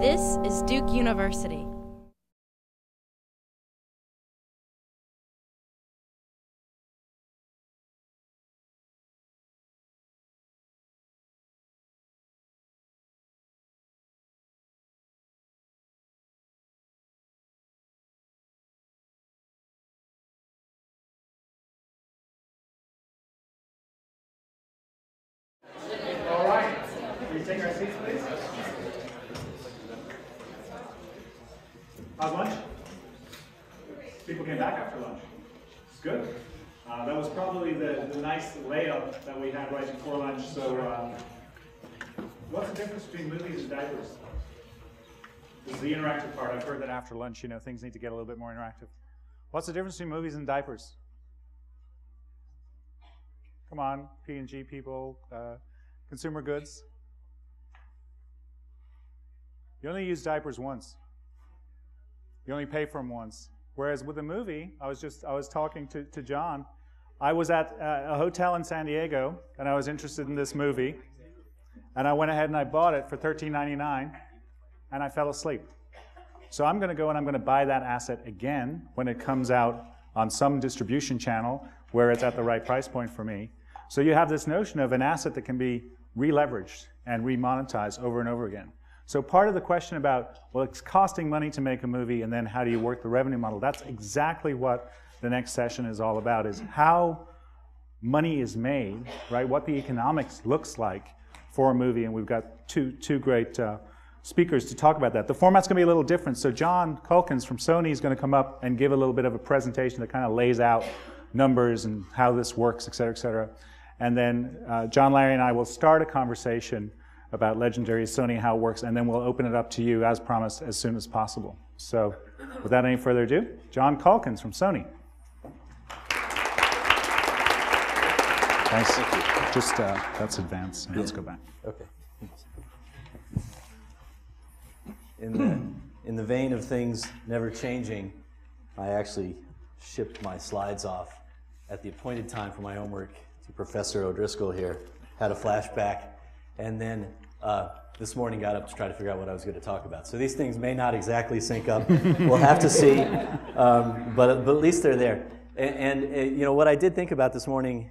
This is Duke University. All right, will you take our seats, please? How's lunch? People came back after lunch. It's good. That was probably the nice layup that we had right before lunch. So what's the difference between movies and diapers? This is the interactive part. I've heard that after lunch, things need to get a little bit more interactive. What's the difference between movies and diapers? Come on, P&G people, consumer goods. You only use diapers once. You only pay for them once. Whereas with a movie, I was talking to John. I was at a hotel in San Diego, and I was interested in this movie. And I went ahead and I bought it for $13.99, and I fell asleep. So I'm going to go and I'm going to buy that asset again when it comes out on some distribution channel where it's at the right price point for me. So you have this notion of an asset that can be re-leveraged and re-monetized over and over again. So part of the question about, well, it's costing money to make a movie, and then how do you work the revenue model? That's exactly what the next session is all about, is how money is made, right? What the economics looks like for a movie, and we've got two great speakers to talk about that. The format's going to be a little different. So John Calkins from Sony is going to come up and give a little bit of a presentation that kind of lays out numbers and how this works, et cetera, et cetera. And then John Larry and I will start a conversation about Legendary Sony, how it works, and then we'll open it up to you, as promised, as soon as possible. So without any further ado, John Calkins from Sony. Thanks. Just, that's advanced. Yeah. Let's go back. Okay. In the vein of things never changing, I actually shipped my slides off at the appointed time for my homework to Professor O'Driscoll here, had a flashback, and then this morning got up to try to figure out what I was going to talk about. So these things may not exactly sync up. We'll have to see, but at least they're there. And what I did think about this morning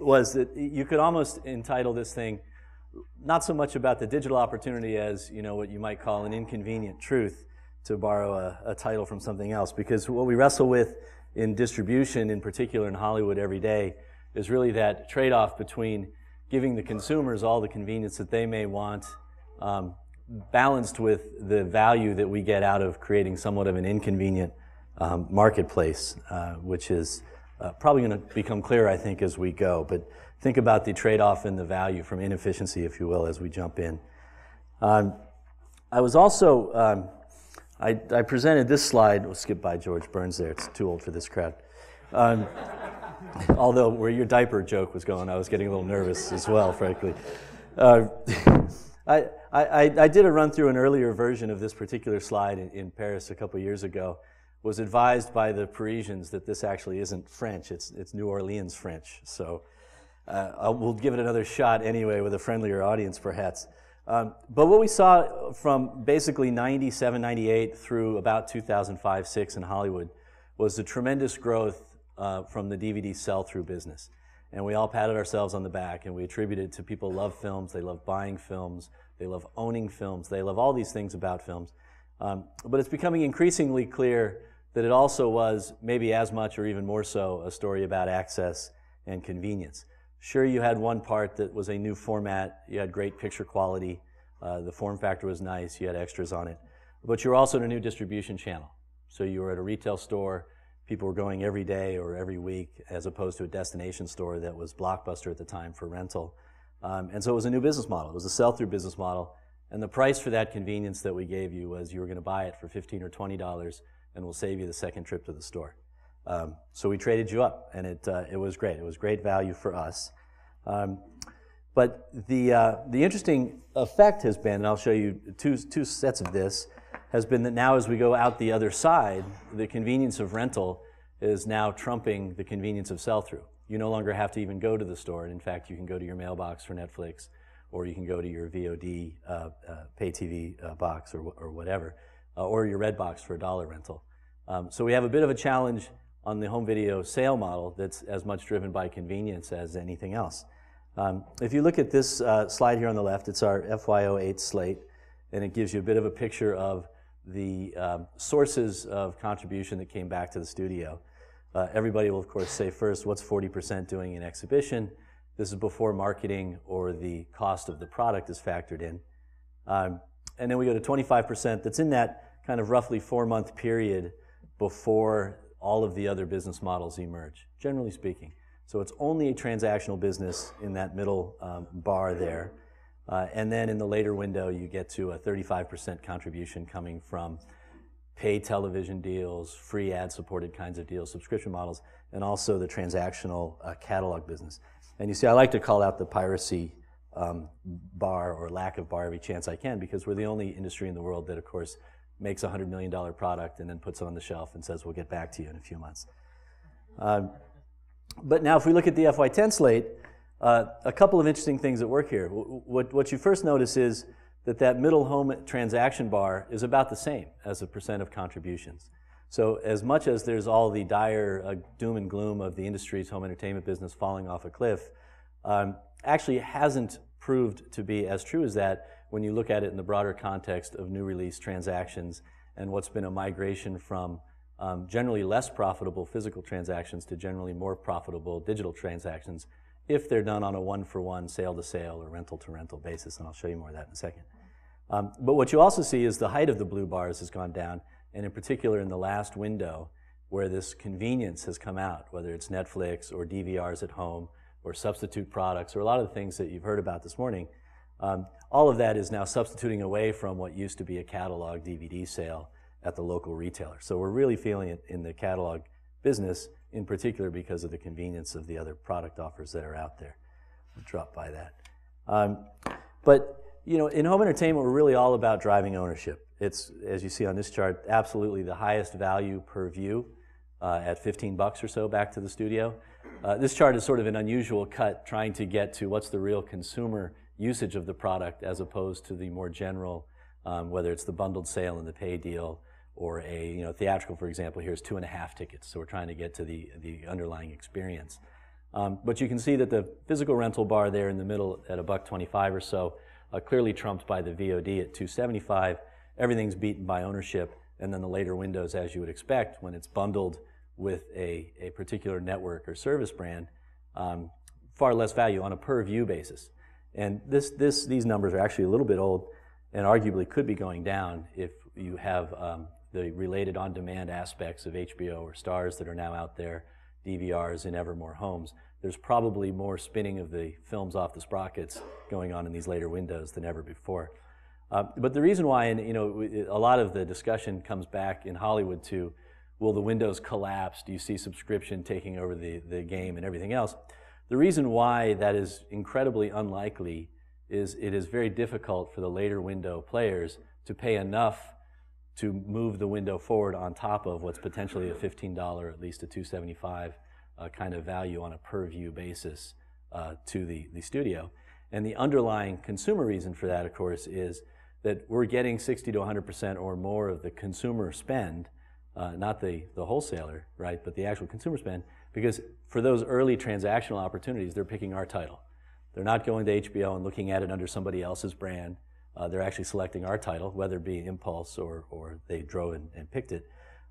was that you could almost entitle this thing not so much about the digital opportunity as what you might call an inconvenient truth, to borrow a title from something else, because what we wrestle with in distribution, in particular in Hollywood every day, is really that trade-off between giving the consumers all the convenience that they may want, balanced with the value that we get out of creating somewhat of an inconvenient marketplace, which is probably going to become clearer, I think, as we go. But think about the trade-off and the value from inefficiency, if you will, as we jump in. I was also, I presented this slide. We'll skip by George Burns there. It's too old for this crowd. Although where your diaper joke was going, I was getting a little nervous as well, frankly. I did a run through an earlier version of this particular slide in Paris a couple years ago. Was advised by the Parisians that this actually isn't French, it's New Orleans French. So we'll give it another shot anyway with a friendlier audience perhaps. But what we saw from basically 97, 98 through about 2005, 6 in Hollywood was the tremendous growth from the DVD sell-through business. And we all patted ourselves on the back, and we attributed it to people love films, they love buying films, they love owning films, they love all these things about films. But it's becoming increasingly clear that it also was, maybe as much or even more so, a story about access and convenience. Sure, you had one part that was a new format, you had great picture quality, the form factor was nice, you had extras on it, but you were also in a new distribution channel. So you were at a retail store, people were going every day or every week, as opposed to a destination store that was Blockbuster at the time for rental. And so it was a new business model. It was a sell-through business model. And the price for that convenience that we gave you was you were going to buy it for $15 or $20, and we'll save you the second trip to the store. So we traded you up, and it was great. It was great value for us. But the interesting effect has been, and I'll show you two sets of this, has been that now as we go out the other side, the convenience of rental is now trumping the convenience of sell-through. You no longer have to even go to the store. And in fact, you can go to your mailbox for Netflix, or you can go to your VOD pay TV box or whatever, or your red box for a dollar rental. So we have a bit of a challenge on the home video sale model that's as much driven by convenience as anything else. If you look at this slide here on the left, it's our FY08 slate, and it gives you a bit of a picture of the sources of contribution that came back to the studio. Everybody will, of course, say first, what's 40% doing in exhibition? This is before marketing or the cost of the product is factored in. And then we go to 25% that's in that kind of roughly 4-month period before all of the other business models emerge, generally speaking. So it's only a transactional business in that middle bar there. And then in the later window, you get to a 35% contribution coming from paid television deals, free ad-supported kinds of deals, subscription models, and also the transactional catalog business. And you see, I like to call out the piracy bar or lack of bar every chance I can, because we're the only industry in the world that, of course, makes a $100 million product and then puts it on the shelf and says, we'll get back to you in a few months. But now if we look at the FY10 slate, a couple of interesting things that work here. What you first notice is that middle home transaction bar is about the same as a percent of contributions. So as much as there's all the dire doom and gloom of the industry's home entertainment business falling off a cliff, actually hasn't proved to be as true as that when you look at it in the broader context of new release transactions and what's been a migration from generally less profitable physical transactions to generally more profitable digital transactions if they're done on a one-for-one, sale-to-sale or rental-to-rental basis, and I'll show you more of that in a second. But what you also see is the height of the blue bars has gone down, and in particular in the last window where this convenience has come out, whether it's Netflix or DVRs at home or substitute products or a lot of the things that you've heard about this morning. All of that is now substituting away from what used to be a catalog DVD sale at the local retailer. So we're really feeling it in the catalog business, in particular because of the convenience of the other product offers that are out there. We'll drop by that. But you know, in home entertainment, we're really all about driving ownership. It's, as you see on this chart, absolutely the highest value per view at $15 or so back to the studio. This chart is sort of an unusual cut trying to get to what's the real consumer usage of the product as opposed to the more general, whether it's the bundled sale and the pay deal or a theatrical, for example, here's 2.5 tickets. So we're trying to get to the underlying experience. But you can see that the physical rental bar there in the middle at $1.25 or so, clearly trumped by the VOD at $2.75. Everything's beaten by ownership, and then the later windows, as you would expect, when it's bundled with a particular network or service brand, far less value on a per view basis. And these numbers are actually a little bit old and arguably could be going down if you have the related on-demand aspects of HBO or Stars that are now out there, DVRs in ever more homes. There's probably more spinning of the films off the sprockets going on in these later windows than ever before. But the reason why, and a lot of the discussion comes back in Hollywood to, will the windows collapse? Do you see subscription taking over the game and everything else? The reason why that is incredibly unlikely is it is very difficult for the later window players to pay enough to move the window forward on top of what's potentially a $15, at least a $2.75 kind of value on a per view basis to the studio. And the underlying consumer reason for that, of course, is that we're getting 60 to 100% or more of the consumer spend, not the wholesaler, right, but the actual consumer spend, because for those early transactional opportunities, they're picking our title. They're not going to HBO and looking at it under somebody else's brand. They're actually selecting our title, whether it be impulse or they drove and picked it.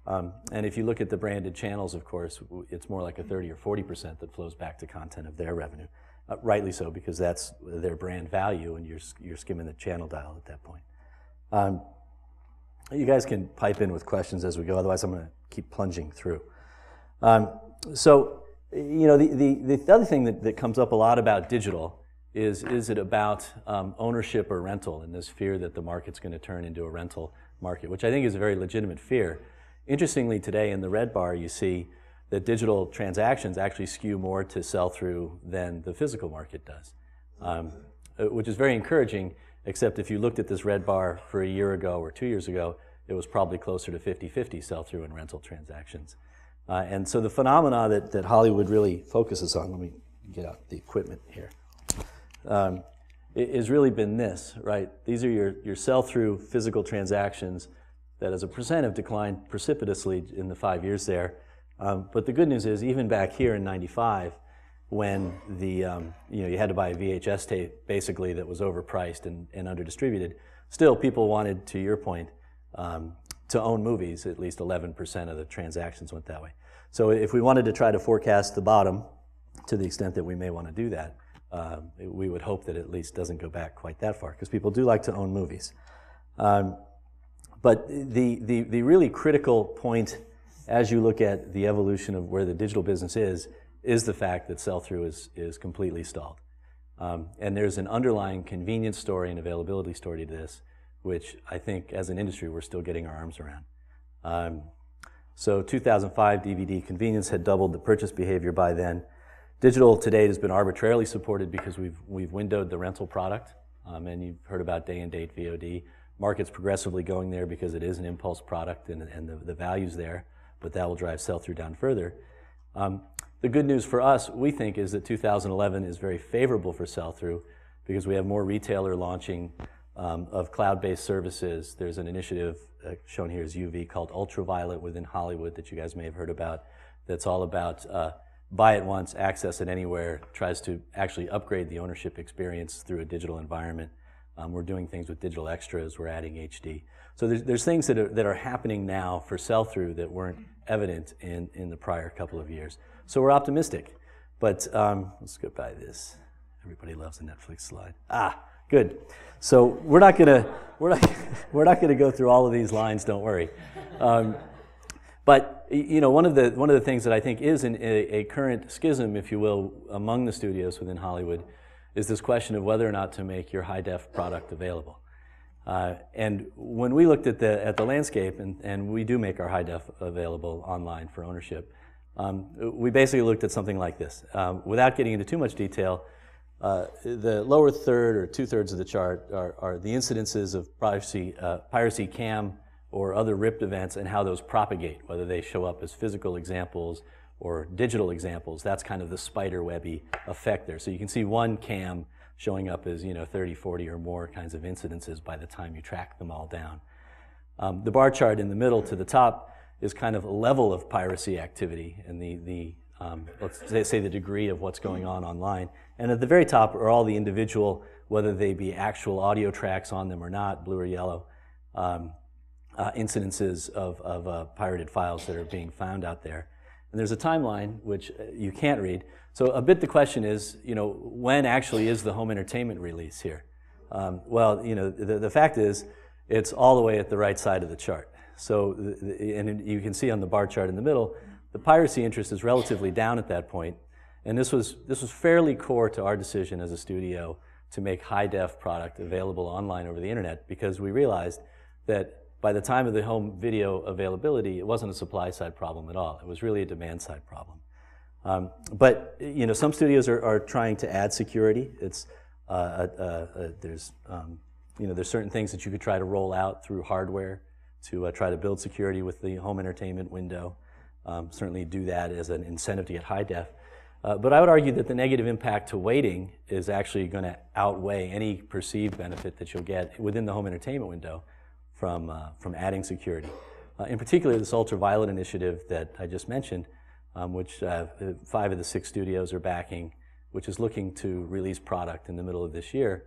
And if you look at the branded channels, of course, it's more like a 30 or 40% that flows back to content of their revenue. Rightly so, because that's their brand value, and you're skimming the channel dial at that point. You guys can pipe in with questions as we go, otherwise I'm going to keep plunging through. So, the other thing that comes up a lot about digital is it about ownership or rental, and this fear that the market's going to turn into a rental market, which I think is a very legitimate fear. Interestingly, today in the red bar, you see that digital transactions actually skew more to sell-through than the physical market does, which is very encouraging, except if you looked at this red bar for a year ago or 2 years ago, it was probably closer to 50-50 sell-through and rental transactions. And so the phenomena that Hollywood really focuses on, let me get out the equipment here, has really been this, right? These are your sell-through physical transactions that as a percent have declined precipitously in the 5 years there. But the good news is, even back here in '95, when you had to buy a VHS tape basically that was overpriced and under-distributed, still people wanted, to your point, to own movies. At least 11% of the transactions went that way. So if we wanted to try to forecast the bottom, to the extent that we may want to do that, we would hope that it at least doesn't go back quite that far, because people do like to own movies. But the really critical point as you look at the evolution of where the digital business is the fact that sell-through is completely stalled. And there's an underlying convenience story and availability story to this, which I think as an industry we're still getting our arms around. So 2005 DVD convenience had doubled the purchase behavior by then. Digital to date has been arbitrarily supported because we've windowed the rental product, and you've heard about day and date VOD. Market's progressively going there because it is an impulse product and the value's there, but that will drive sell-through down further. The good news for us, we think, is that 2011 is very favorable for sell-through because we have more retailer launching of cloud-based services. There's an initiative shown here as UV called Ultraviolet within Hollywood that you guys may have heard about, that's all about buy it once, access it anywhere, tries to actually upgrade the ownership experience through a digital environment. We're doing things with digital extras, we're adding HD. So there's things that are happening now for sell-through that weren't evident in the prior couple of years. So we're optimistic. But let's go by this. Everybody loves the Netflix slide. Good. So we're not gonna go through all of these lines, don't worry. But one of the things that I think is a current schism, if you will, among the studios within Hollywood is this question of whether or not to make your high-def product available. And when we looked at the landscape, and we do make our high-def available online for ownership, we basically looked at something like this. Without getting into too much detail, the lower third or two-thirds of the chart are the incidences of piracy cam or other ripped events and how those propagate, whether they show up as physical examples or digital examples. That's kind of the spider webby effect there. So you can see one cam showing up as 30, 40 or more kinds of incidences by the time you track them all down. The bar chart in the middle to the top is kind of a level of piracy activity and let's say the degree of what's going on online. And at the very top are all the individual, whether they be actual audio tracks on them or not, blue or yellow, incidences of pirated files that are being found out there. And there's a timeline which you can't read. So a bit the question is, when actually is the home entertainment release here? Well, the fact is, it's all the way at the right side of the chart. So, and you can see on the bar chart in the middle, the piracy interest is relatively down at that point. And this was fairly core to our decision as a studio to make high-def product available online over the internet, because we realized that by the time of the home video availability, it wasn't a supply-side problem at all. It was really a demand-side problem. But some studios are trying to add security. It's there's certain things that you could try to roll out through hardware to try to build security with the home entertainment window. Certainly do that as an incentive to get high def. But I would argue that the negative impact to waiting is actually going to outweigh any perceived benefit that you'll get within the home entertainment window from adding security. In particular, this ultraviolet initiative that I just mentioned, which 5 of the 6 studios are backing, which is looking to release product in the middle of this year.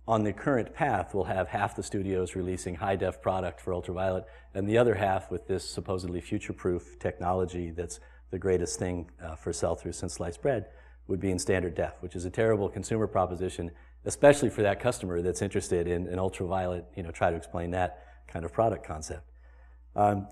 On the current path, we'll have half the studios releasing high-def product for ultraviolet, and the other half with this supposedly future-proof technology that's the greatest thing for sell-through since sliced bread, would be in standard def, which is a terrible consumer proposition, especially for that customer that's interested in ultraviolet, try to explain that kind of product concept.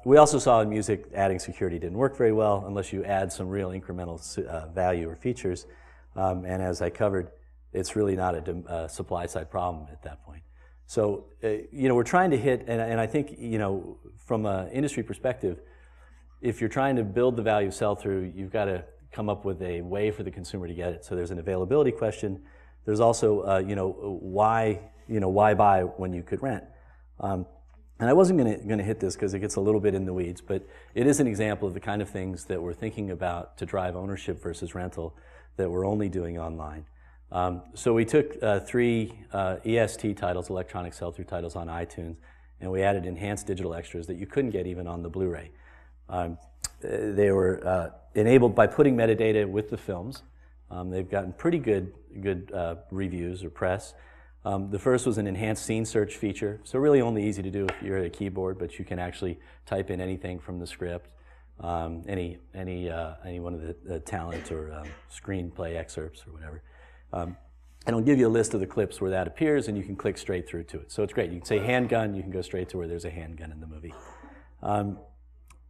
We also saw in music adding security didn't work very well unless you add some real incremental value or features. And as I covered, it's really not a supply-side problem at that point. So, we're trying to hit, and I think, from an industry perspective, if you're trying to build the value sell-through, you've got to come up with a way for the consumer to get it. So there's an availability question. There's also, why buy when you could rent? And I wasn't going to hit this because it gets a little bit in the weeds, but it is an example of the kind of things that we're thinking about to drive ownership versus rental that we're only doing online. So we took 3 EST titles, electronic sell-through titles on iTunes, and we added enhanced digital extras that you couldn't get even on the Blu-ray. They were enabled by putting metadata with the films. They've gotten pretty good reviews or press. The first was an enhanced scene search feature, so really only easy to do if you're at a keyboard, but you can actually type in anything from the script, any one of the talent or screenplay excerpts or whatever. And it'll give you a list of the clips where that appears, and you can click straight through to it. So it's great. You can say handgun, you can go straight to where there's a handgun in the movie.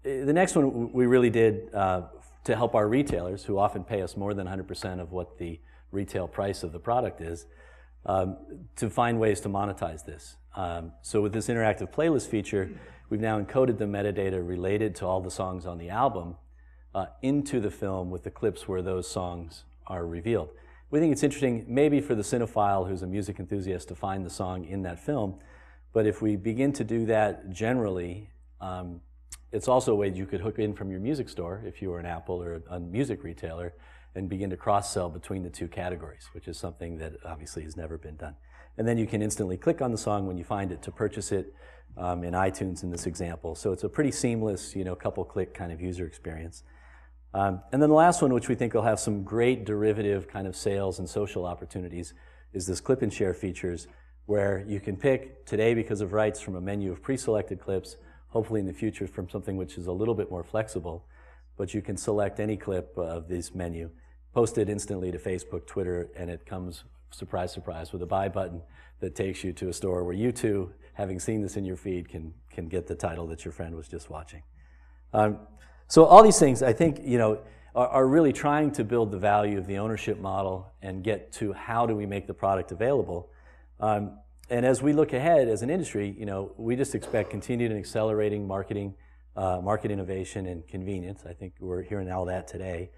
The next one we really did to help our retailers, who often pay us more than 100% of what the retail price of the product is, to find ways to monetize this. So with this interactive playlist feature, we've now encoded the metadata related to all the songs on the album into the film with the clips where those songs are revealed. We think it's interesting, maybe for the cinephile who's a music enthusiast, to find the song in that film, but if we begin to do that generally, it's also a way you could hook in from your music store, if you were an Apple or a music retailer, and begin to cross-sell between the 2 categories, which is something that obviously has never been done. And then you can instantly click on the song when you find it to purchase it in iTunes in this example. So it's a pretty seamless, couple-click kind of user experience. And then the last one, which we think will have some great derivative kind of sales and social opportunities, is this clip and share features, where you can pick today, because of rights, from a menu of pre-selected clips, hopefully in the future from something which is a little bit more flexible, but you can select any clip of this menu, post it instantly to Facebook, Twitter, and it comes, surprise, surprise, with a buy button that takes you to a store where you too, having seen this in your feed, can get the title that your friend was just watching. So all these things, I think, are really trying to build the value of the ownership model and get to how do we make the product available. And as we look ahead as an industry, we just expect continued and accelerating market innovation and convenience. I think we're hearing all that today.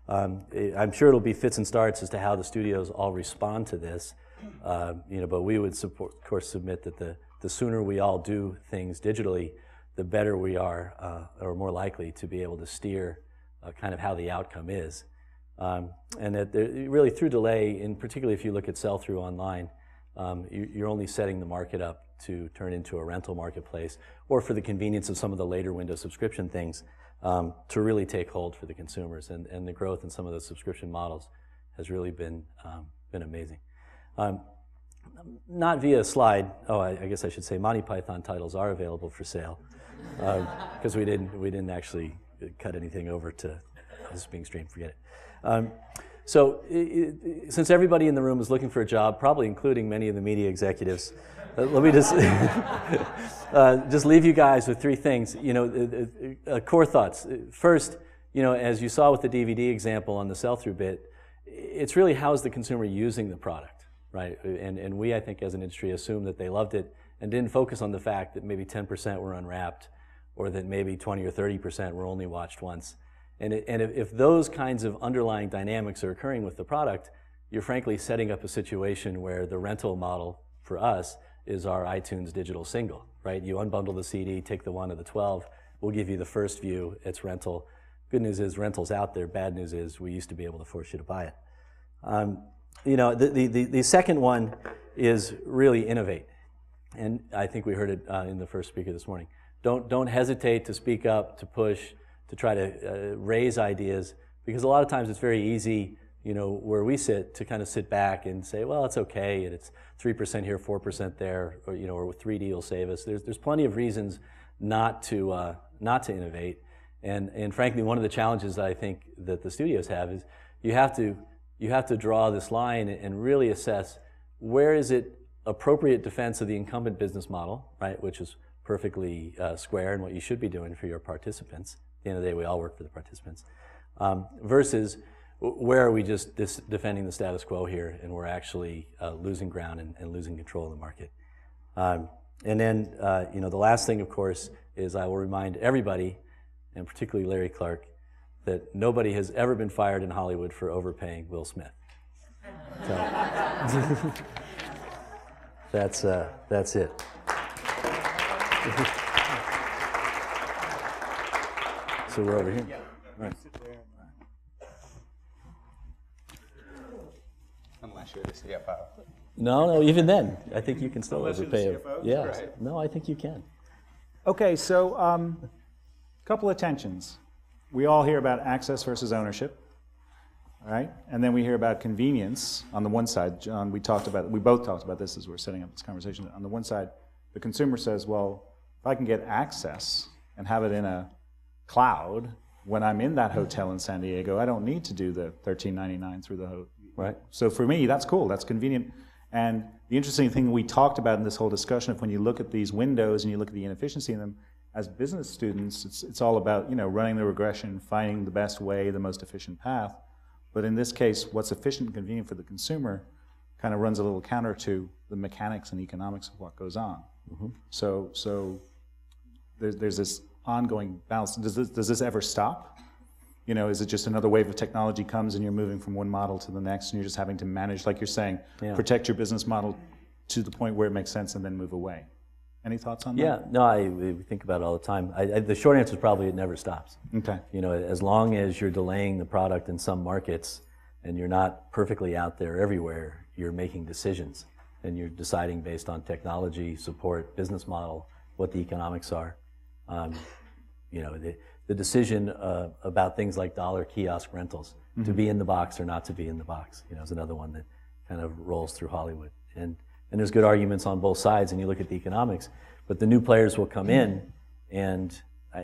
I'm sure it'll be fits and starts as to how the studios all respond to this. But we would, of course, submit that the sooner we all do things digitally, the better we are, or more likely to be able to steer kind of how the outcome is. And that really through delay, and particularly if you look at sell-through online, you're only setting the market up to turn into a rental marketplace, or for the convenience of some of the later window subscription things, to really take hold for the consumers. And the growth in some of those subscription models has really been amazing. Not via a slide. Oh, I guess I should say Monty Python titles are available for sale, because we didn't actually cut anything over to this being streamed. Forget it. So since everybody in the room is looking for a job, probably including many of the media executives, let me just just leave you guys with 3 things. Core thoughts. First, as you saw with the DVD example on the sell-through bit, it's really how's the consumer using the product, right? And we, I think, as an industry, assumed that they loved it and didn't focus on the fact that maybe 10% were unwrapped, or that maybe 20 or 30% were only watched once. And if those kinds of underlying dynamics are occurring with the product, you're frankly setting up a situation where the rental model for us is our iTunes digital single, right? You unbundle the CD, take the 1 of the 12, we'll give you the first view, it's rental. Good news is rental's out there. Bad news is we used to be able to force you to buy it. The second one is really innovate. And I think we heard it in the first speaker this morning. Don't hesitate to speak up, to push, to try to raise ideas, because a lot of times it's very easy, where we sit, to kind of sit back and say, well, it's okay, and it's 3% here, 4% there, or or 3D will save us. There's plenty of reasons not to innovate, and frankly, one of the challenges that I think that the studios have is you have to draw this line and really assess where is it appropriate defense of the incumbent business model, right, which is perfectly square and what you should be doing for your participants. At the end of the day, we all work for the participants, versus where are we just defending the status quo here, and we're actually losing ground and losing control of the market. And then, the last thing, of course, is I will remind everybody, and particularly Larry Clark, that nobody has ever been fired in Hollywood for overpaying Will Smith. So that's it. So we're over here. All right. unless you're the CFO. No, even then, I think you can still Unless you're the overpay. CFO? Yeah, Right. no, I think you can. Okay, so couple of tensions. We all hear about access versus ownership, all right? And then we hear about convenience on the one side. John, we both talked about this as we're setting up this conversation. On the one side, the consumer says, well, if I can get access and have it in a cloud when I'm in that hotel in San Diego, I don't need to do the $13.99 through the hotel. Right. So for me, that's cool. That's convenient. And the interesting thing we talked about in this whole discussion, if when you look at these windows and you look at the inefficiency in them, as business students, it's all about running the regression, finding the best way, the most efficient path. But in this case, what's efficient and convenient for the consumer kind of runs a little counter to the mechanics and economics of what goes on. Mm-hmm. So there's this ongoing balance. Does this ever stop? Is it just another wave of technology comes and you're moving from one model to the next and you're just having to manage, like you're saying, protect your business model to the point where it makes sense and then move away? Any thoughts on that? Yeah, no, we think about it all the time. The short answer is probably it never stops. Okay. As long as you're delaying the product in some markets and you're not perfectly out there everywhere, you're making decisions and you're deciding based on technology, support, business model, what the economics are. The decision about things like dollar kiosk rentals, mm-hmm. to be in the box or not to be in the box, is another one that kind of rolls through Hollywood. And there's good arguments on both sides, and you look at the economics, but the new players will come in, and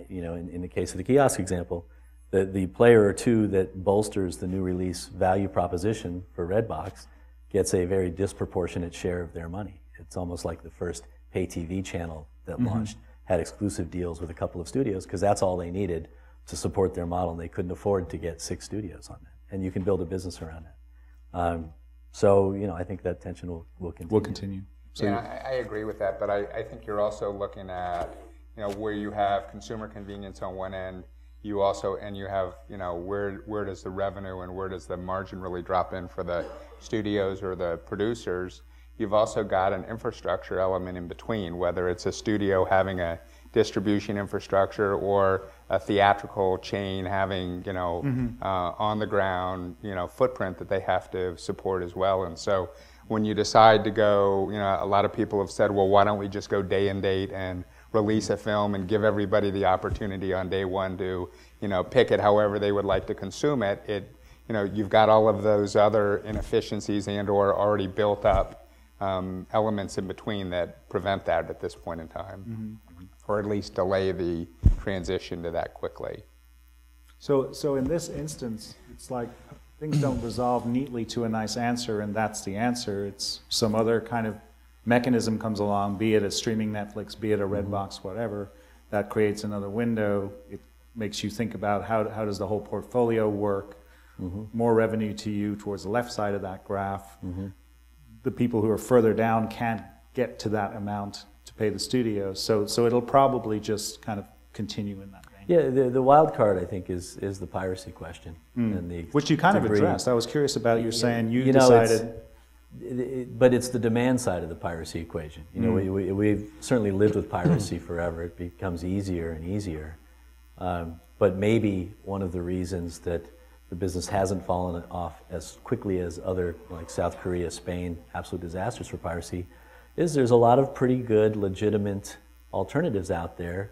in the case of the kiosk example, the player or two that bolsters the new release value proposition for Redbox gets a very disproportionate share of their money. It's almost like the first pay TV channel that mm-hmm. launched had exclusive deals with a couple of studios because that's all they needed to support their model, and they couldn't afford to get 6 studios on that. And you can build a business around it. So, I think that tension will continue. Will continue. So I agree with that, but I think you're also looking at, where you have consumer convenience on one end, you also, and you have, where does the revenue and where does the margin really drop in for the studios or the producers. You've also got an infrastructure element in between, whether it's a studio having a distribution infrastructure or a theatrical chain having, mm-hmm. On the ground, footprint that they have to support as well. And so when you decide to go, a lot of people have said, well, why don't we just go day and date and release a film and give everybody the opportunity on day one to, pick it however they would like to consume it. You've got all of those other inefficiencies and or already built up elements in between that prevent that at this point in time, mm-hmm. or at least delay the transition to that quickly. So in this instance, it's like things don't resolve neatly to a nice answer, and that's the answer. It's some other kind of mechanism comes along, be it a streaming Netflix, be it a Redbox, whatever, that creates another window. It makes you think about how does the whole portfolio work, mm-hmm. more revenue to you towards the left side of that graph. Mm-hmm. The people who are further down can't get to that amount to pay the studio, so it'll probably just kind of continue in that vein. Yeah, the wild card I think is the piracy question, and which you kind of addressed. I was curious about. You're saying you decided, but it's the demand side of the piracy equation. We've certainly lived with piracy forever. It becomes easier and easier, but maybe one of the reasons that the business hasn't fallen off as quickly as other, like South Korea, Spain, absolute disasters for piracy, is there's a lot of pretty good, legitimate alternatives out there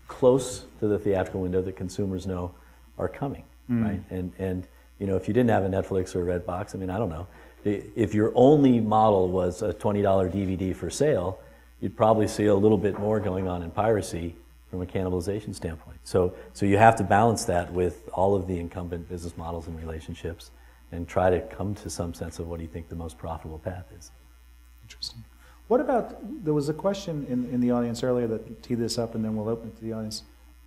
close to the theatrical window that consumers know are coming, right? And if you didn't have a Netflix or a Redbox, I don't know. If your only model was a $20 DVD for sale, you'd probably see a little bit more going on in piracy from a cannibalization standpoint. So you have to balance that with all of the incumbent business models and relationships and try to come to some sense of what do you think the most profitable path is. Interesting. What about, there was a question in the audience earlier that teed this up, and then we'll open it to the audience.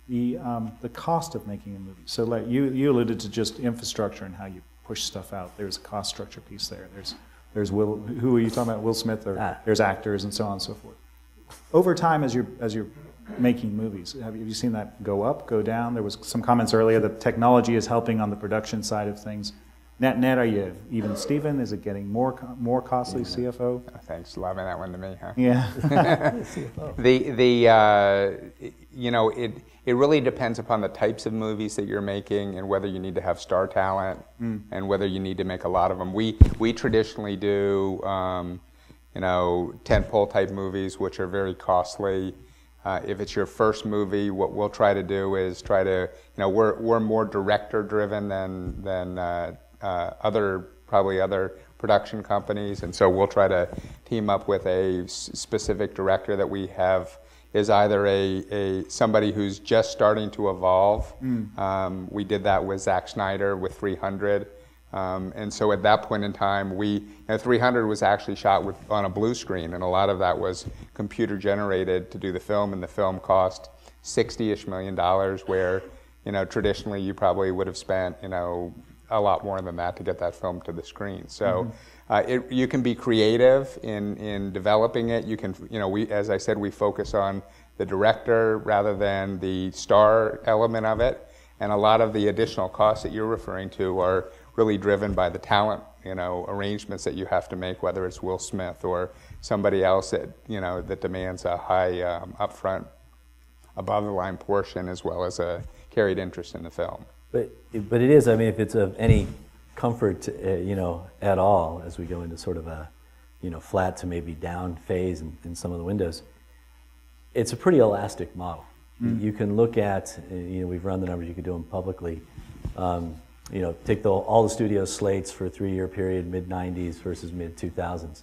The cost of making a movie. So like you alluded to just infrastructure and how you push stuff out. There's a cost structure piece there. There's who are you talking about? Will Smith, or there's actors and so on and so forth. Over time, as you're making movies, have you seen that go up, go down? There was some comments earlier that technology is helping on the production side of things. Net, are you even Steven? Is it getting more costly, CFO? Oh, thanks, loving that one to me, huh? Yeah. It really depends upon the types of movies that you're making and whether you need to have star talent and whether you need to make a lot of them. We traditionally do, tentpole type movies, which are very costly. If it's your first movie, what we'll try to do is we're more director driven than other production companies, and so we'll try to team up with a specific director that we have is either somebody who's just starting to evolve. We did that with Zack Snyder with 300, and so at that point in time, 300 was actually shot on a blue screen, and a lot of that was computer generated to do the film, and the film cost $60-ish million, where traditionally you probably would have spent a lot more than that to get that film to the screen. So you can be creative in developing it. You can, as I said, we focus on the director rather than the star element of it. And a lot of the additional costs that you're referring to are really driven by the talent, arrangements that you have to make, whether it's Will Smith or somebody else that, that demands a high upfront, above the line portion as well as a carried interest in the film. But it is, if it's of any comfort, at all, as we go into sort of a, flat to maybe down phase in some of the windows, it's a pretty elastic model. You can look at, we've run the numbers, you could do them publicly. Take all the studio slates for a 3-year period, mid-90s versus mid-2000s.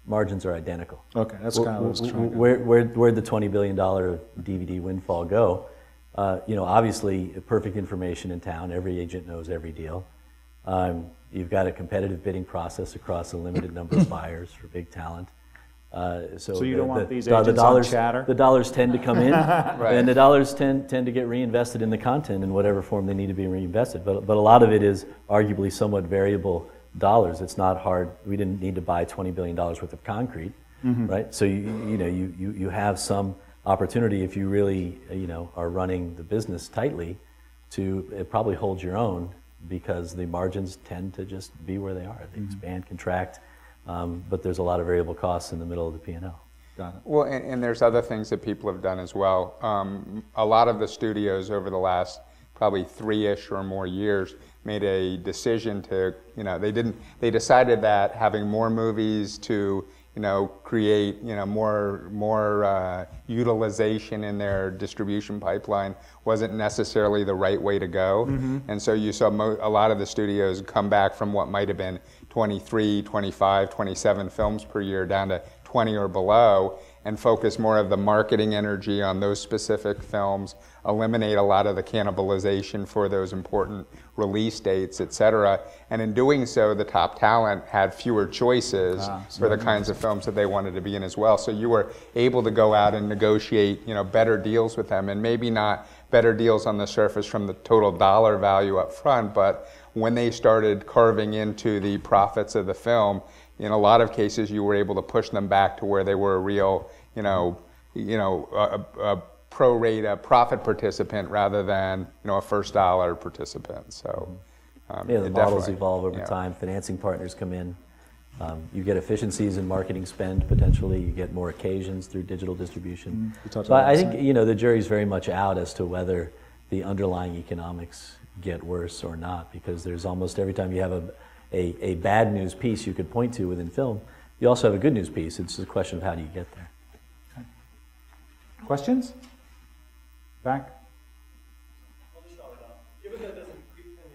Margins are identical. Okay, that's kind of what I was trying to... Where'd the $20 billion DVD windfall go? Obviously, perfect information in town. Every agent knows every deal. You've got a competitive bidding process across a limited number of buyers for big talent. So you don't want these agents on chatter? The dollars tend to come in, Right. and the dollars tend to get reinvested in the content in whatever form they need to be reinvested. But a lot of it is arguably somewhat variable dollars. It's not hard. We didn't need to buy $20 billion worth of concrete, right? So you have some opportunity if you really are running the business tightly to probably hold your own, because the margins tend to just be where they are. They expand, contract, but there's a lot of variable costs in the middle of the P&L. Got it. Well, and there's other things that people have done as well. A lot of the studios over the last probably 3-ish or more years made a decision to, they decided that having more movies to create, more utilization in their distribution pipeline wasn't necessarily the right way to go. And so you saw a lot of the studios come back from what might have been 23, 25, 27 films per year down to 20 or below, and focus more of the marketing energy on those specific films, eliminate a lot of the cannibalization for those important release dates, et cetera. And in doing so, the top talent had fewer choices for the kinds of films that they wanted to be in as well. So you were able to go out and negotiate, better deals with them, and maybe not better deals on the surface from the total dollar value up front, but when they started carving into the profits of the film, in a lot of cases, you were able to push them back to where they were a real, a pro rata profit participant rather than, a first dollar participant. So, the models evolve over time. Financing partners come in. You get efficiencies in marketing spend potentially. You get more occasions through digital distribution. So I think the jury's very much out as to whether the underlying economics get worse or not, because there's almost every time you have a bad news piece you could point to within film, you also have a good news piece. It's just a question of how do you get there. Okay. Questions? Back? Given that there's an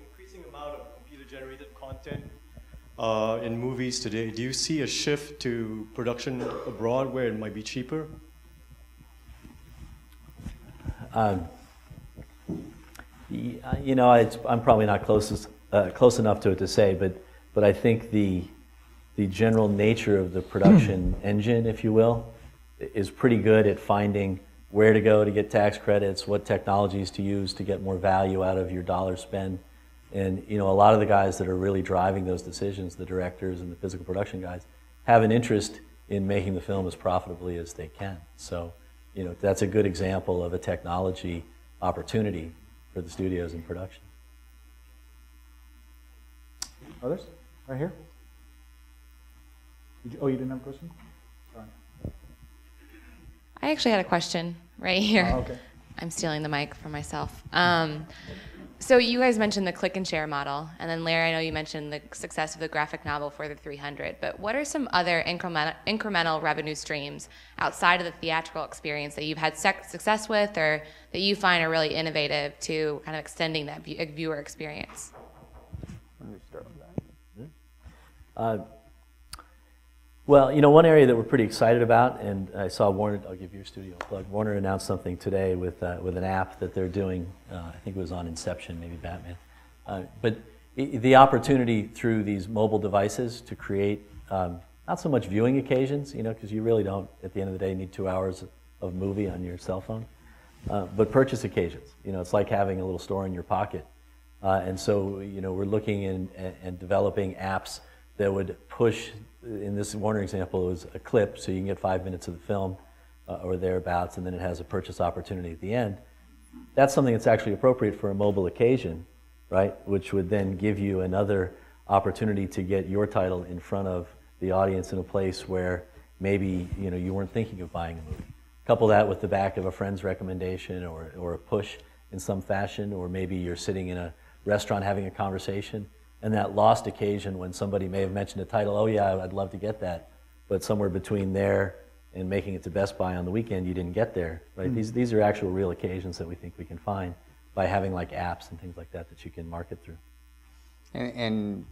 increasing amount of computer-generated content in movies today, do you see a shift to production abroad where it might be cheaper? I'm probably not close enough to it to say, but I think the general nature of the production engine, if you will, is pretty good at finding where to go to get tax credits, what technologies to use to get more value out of your dollar spend. And a lot of the guys that are really driving those decisions, the directors and the physical production guys, have an interest in making the film as profitably as they can. So, that's a good example of a technology opportunity for the studios in production. Others? Right here? Oh, you didn't have a question? Sorry. I actually had a question right here. Oh, okay. I'm stealing the mic from myself. So you guys mentioned the click and share model, and then Larry, I know you mentioned the success of the graphic novel for the 300, but what are some other incremental revenue streams outside of the theatrical experience that you've had success with, or that you find are really innovative to kind of extending that viewer experience? Let me start with that. Well, one area that we're pretty excited about, and I saw Warner, I'll give your studio a plug. Warner announced something today with an app that they're doing, I think it was on Inception, maybe Batman. But the opportunity through these mobile devices to create not so much viewing occasions, because you really don't, at the end of the day, need 2 hours of movie on your cell phone, but purchase occasions. It's like having a little store in your pocket. And so, we're looking and developing apps that would push. In this Warner example, it was a clip, so you can get 5 minutes of the film or thereabouts, and then it has a purchase opportunity at the end. That's something that's actually appropriate for a mobile occasion, right? Which would then give you another opportunity to get your title in front of the audience in a place where maybe you weren't thinking of buying a movie. Couple that with the back of a friend's recommendation or a push in some fashion, or maybe you're sitting in a restaurant having a conversation, and that lost occasion when somebody may have mentioned a title, oh yeah, I'd love to get that, but somewhere between there and making it to Best Buy on the weekend, you didn't get there, right? Mm-hmm. These are actual real occasions that we think we can find by having like apps and things like that that you can market through. And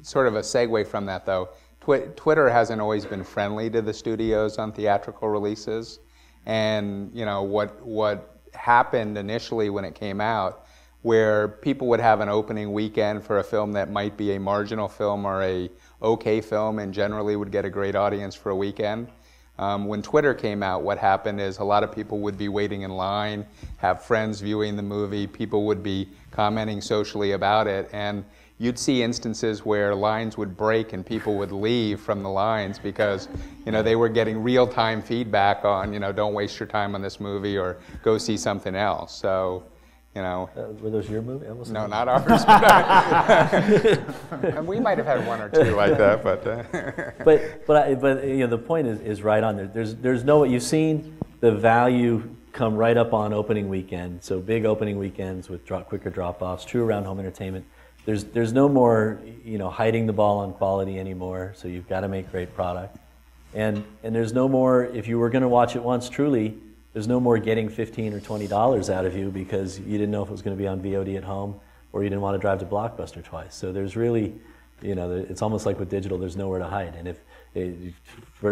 sort of a segue from that though, Twitter hasn't always been friendly to the studios on theatrical releases, and what happened initially when it came out, where people would have an opening weekend for a film that might be a marginal film or a okay film and generally would get a great audience for a weekend. When Twitter came out, what happened is a lot of people would be waiting in line, have friends viewing the movie, people would be commenting socially about it, and you'd see instances where lines would break and people would leave from the lines because they were getting real-time feedback on, don't waste your time on this movie or go see something else. So. Were those your movie? No, not ours. And we might have had one or two like that, but. But the point is right on there. There's no, you've seen the value come right up on opening weekend. So big opening weekends with quicker drop-offs, true around home entertainment. There's no more hiding the ball on quality anymore. So you've got to make great product, and there's no more, if you were going to watch it once truly. There's no more getting $15 or $20 out of you because you didn't know if it was going to be on VOD at home or you didn't want to drive to Blockbuster twice. So there's really, it's almost like with digital, there's nowhere to hide. And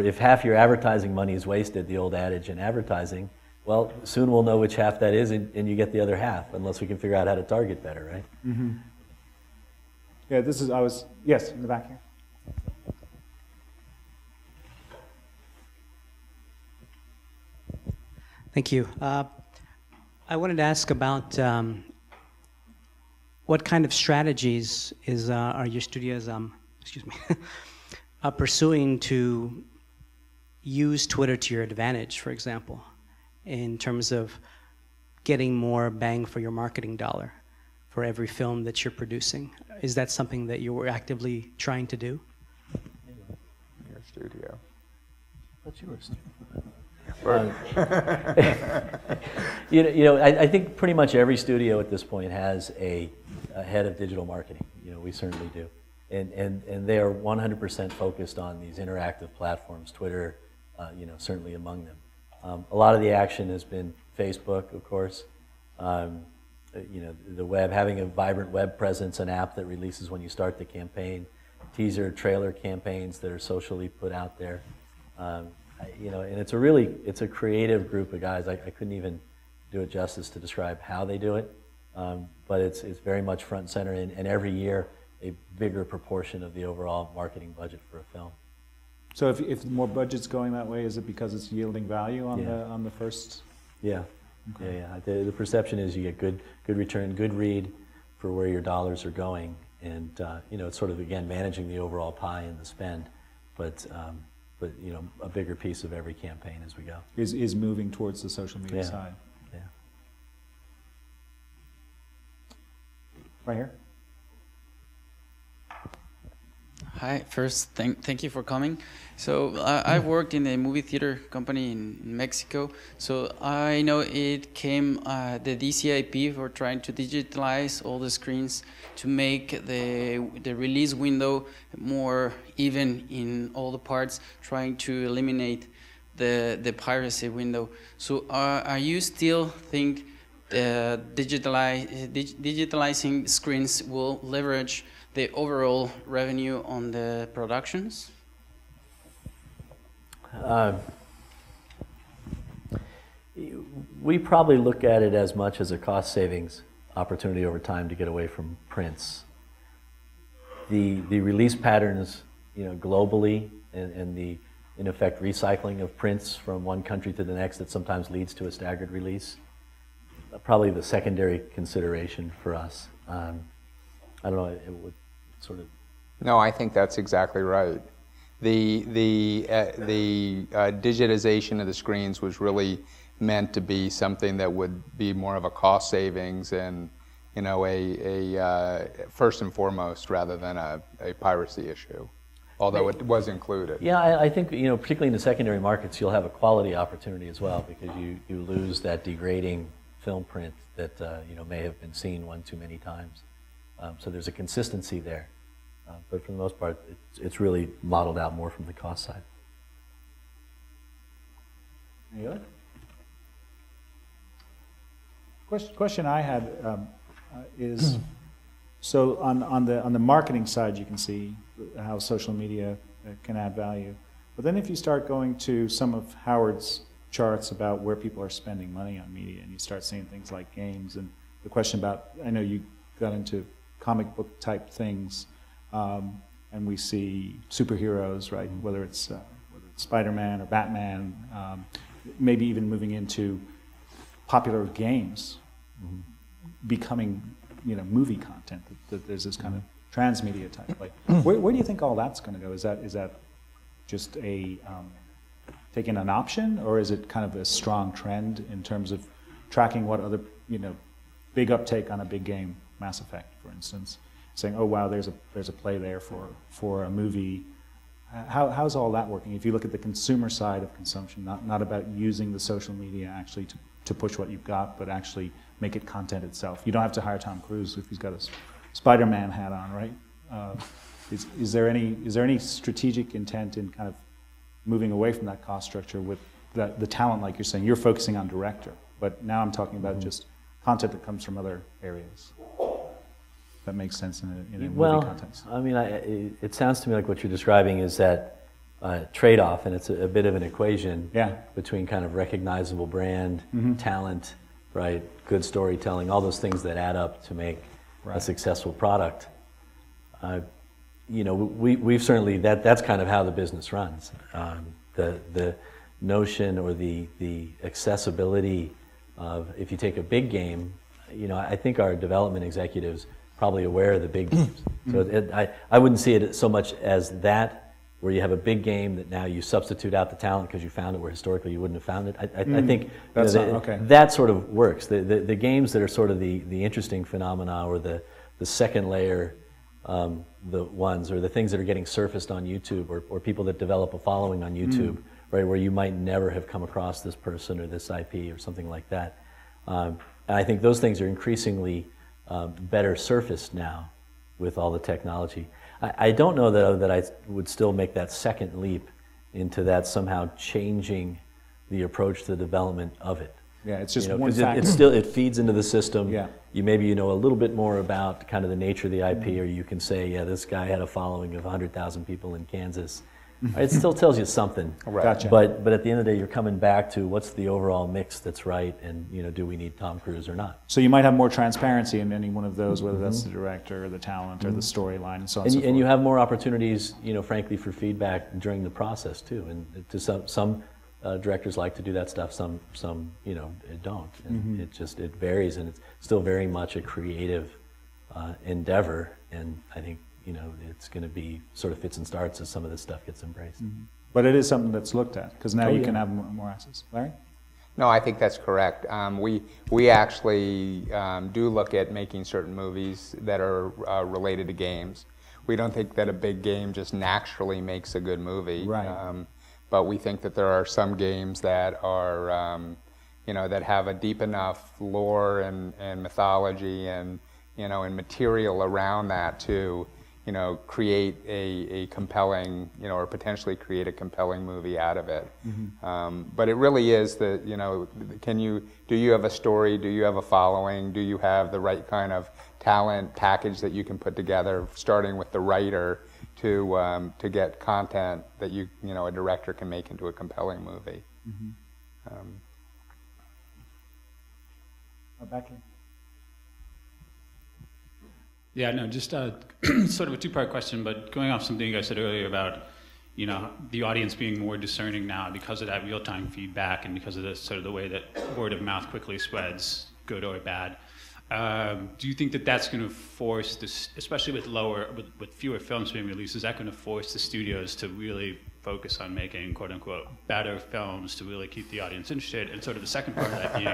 if half your advertising money is wasted, the old adage in advertising, well, soon we'll know which half that is and you get the other half, unless we can figure out how to target better, right? Mm-hmm. Yeah, yes, in the back here. Thank you. I wanted to ask about what kind of strategies are your studios pursuing to use Twitter to your advantage, for example, in terms of getting more bang for your marketing dollar for every film that you're producing? Is that something that you're actively trying to do? Your studio. What's yours? I think pretty much every studio at this point has a head of digital marketing. We certainly do, and they are 100% focused on these interactive platforms. Twitter, certainly among them. A lot of the action has been Facebook, of course. The web, having a vibrant web presence, an app that releases when you start the campaign, teaser, trailer campaigns that are socially put out there. And it's a creative group of guys. I couldn't even do it justice to describe how they do it, but it's very much front and center, and every year a bigger proportion of the overall marketing budget for a film. So if more budget's going that way, is it because it's yielding value on the first? Yeah, okay. Yeah. The perception is you get good return, good read for where your dollars are going, and it's sort of again managing the overall pie and the spend, but a bigger piece of every campaign as we go. Is moving towards the social media side. Yeah. Right here. Hi. First, thank you for coming. So I worked in a movie theater company in Mexico. So I know it came the DCIP for trying to digitalize all the screens to make the release window more even in all the parts, trying to eliminate the piracy window. So are you still think digitalizing screens will leverage the overall revenue on the productions? We probably look at it as much as a cost savings opportunity over time to get away from prints. The release patterns, globally, and the, in effect, recycling of prints from one country to the next that sometimes leads to a staggered release, probably the secondary consideration for us. I don't know, it would sort of... No, I think that's exactly right. The digitization of the screens was really meant to be something that would be more of a cost savings and, a first and foremost rather than a piracy issue, although it was included. Yeah, I think, particularly in the secondary markets, you'll have a quality opportunity as well because you lose that degrading film print that, may have been seen one too many times. So there's a consistency there. But for the most part, it's really modeled out more from the cost side. Any other? Question I had is, so on the marketing side, you can see how social media can add value. But then if you start going to some of Howard's charts about where people are spending money on media, and you start seeing things like games, and the question about, I know you got into comic book type things, and we see superheroes, right? Whether it's Spider-Man or Batman, maybe even moving into popular games, becoming movie content. That there's this kind of transmedia type. Like, where do you think all that's going to go? Is that just a taking an option, or is it kind of a strong trend in terms of tracking what other big uptake on a big game, Mass Effect, for instance? Saying, oh wow, there's a play there for a movie. How's all that working? If you look at the consumer side of consumption, not about using the social media actually to push what you've got, but actually make it content itself. You don't have to hire Tom Cruise if he's got a Spider-Man hat on, right? Is there any strategic intent in kind of moving away from that cost structure with the talent, like you're saying? You're focusing on director, but now I'm talking about just content that comes from other areas. That makes sense in a movie context. I mean, it sounds to me like what you're describing is that trade-off, and it's a bit of an equation between kind of recognizable brand, talent, right, good storytelling, all those things that add up to make a successful product. We've certainly, that's kind of how the business runs. The notion or the accessibility of, if you take a big game, I think our development executives probably aware of the big games. So I wouldn't see it so much as that, where you have a big game that now you substitute out the talent because you found it where historically you wouldn't have found it. I think that sort of works. The games that are sort of the interesting phenomena, or the second layer, the ones, or the things that are getting surfaced on YouTube, or people that develop a following on YouTube, right, where you might never have come across this person or this IP or something like that. And I think those things are increasingly better surfaced now with all the technology. I don't know though that I would still make that second leap into that somehow changing the approach to the development of it. Yeah, it's just one factor. It feeds into the system. Yeah. You maybe a little bit more about kind of the nature of the IP, or you can say, yeah, this guy had a following of 100,000 people in Kansas. It still tells you something. Right. Gotcha. But at the end of the day, you're coming back to what's the overall mix that's right, and do we need Tom Cruise or not? So you might have more transparency in any one of those, whether that's the director or the talent or the storyline and so on and so forth. And you have more opportunities, frankly, for feedback during the process too. And to some directors like to do that stuff, some don't. And it varies, and it's still very much a creative endeavor. And I think it's going to be sort of fits and starts as some of this stuff gets embraced. But it is something that's looked at, because now you can have more access. Larry? No, I think that's correct. We actually do look at making certain movies that are related to games. we don't think that a big game just naturally makes a good movie. Right. But we think that there are some games that are, that have a deep enough lore and mythology and, and material around that to, create a compelling, or potentially create a compelling movie out of it. But it really is that, do you have a story? Do you have a following? Do you have the right kind of talent package that you can put together, starting with the writer, to get content that a director can make into a compelling movie. Becky. Yeah, no, just sort of a two-part question, but going off something you guys said earlier about, the audience being more discerning now because of that real-time feedback and because of the sort of the way that word of mouth quickly spreads, good or bad. Do you think that that's going to force this, especially with fewer films being released, is that going to force the studios to really focus on making quote-unquote better films to really keep the audience interested? And sort of the second part of that being,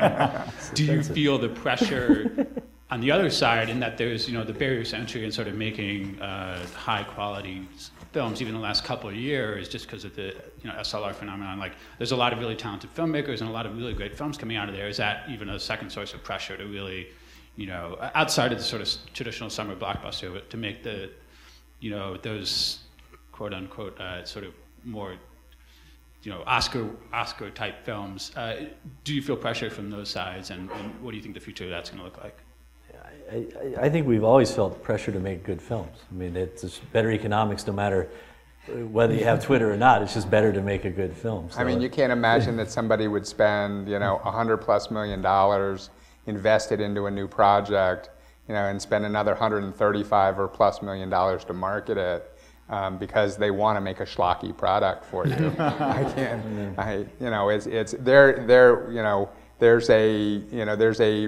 do you feel the pressure on the other side in that there's, the barriers to entry in sort of making high-quality films, even the last couple of years, just because of the SLR phenomenon? Like, there's a lot of really talented filmmakers and a lot of really great films coming out of there. Is that even a second source of pressure to really, outside of the sort of traditional summer blockbuster, to make the, those quote-unquote sort of more, Oscar type films? Do you feel pressure from those sides, and what do you think the future of that's going to look like? I think we've always felt pressure to make good films. I mean, it's just better economics no matter whether you have Twitter or not. It's just better to make a good film. So, I mean, you can't imagine that somebody would spend, $100+ million invested into a new project, and spend another $135+ million to market it because they want to make a schlocky product for you. There's a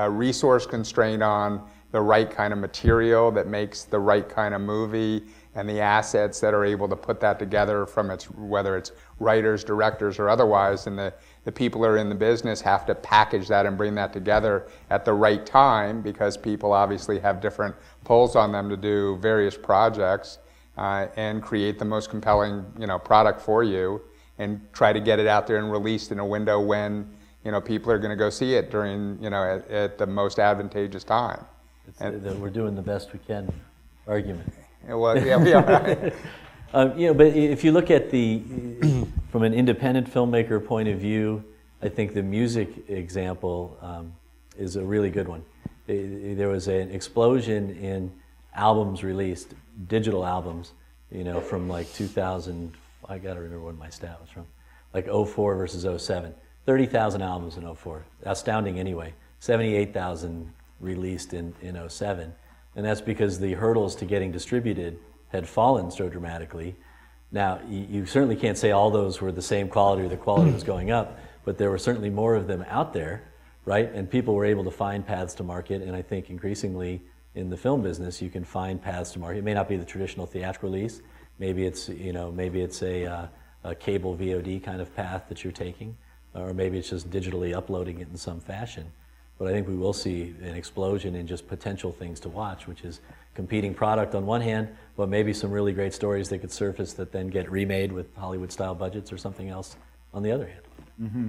resource constraint on the right kind of material that makes the right kind of movie, and the assets that are able to put that together from whether it's writers, directors, or otherwise, and the people who are in the business have to package that and bring that together at the right time, because people obviously have different pulls on them to do various projects, and create the most compelling product for you, and try to get it out there and released in a window when people are going to go see it during, at the most advantageous time. That we're doing the best we can argument. Well, yeah, we are. But if you look at from an independent filmmaker point of view, I think the music example is a really good one. There was an explosion in albums released, digital albums, from like 2000, I got to remember when my stat was from, like 04 versus 07. 30,000 albums in 04, astounding anyway. 78,000 released in 07. And that's because the hurdles to getting distributed had fallen so dramatically. Now, you certainly can't say all those were the same quality or the quality was going up, but there were certainly more of them out there, right? And people were able to find paths to market, and I think increasingly in the film business, you can find paths to market. It may not be the traditional theatrical release. Maybe it's, maybe it's a cable VOD kind of path that you're taking. Or maybe it's just digitally uploading it in some fashion. But I think we will see an explosion in just potential things to watch, which is competing product on one hand, but maybe some really great stories that could surface that then get remade with Hollywood-style budgets or something else on the other hand. Mm-hmm.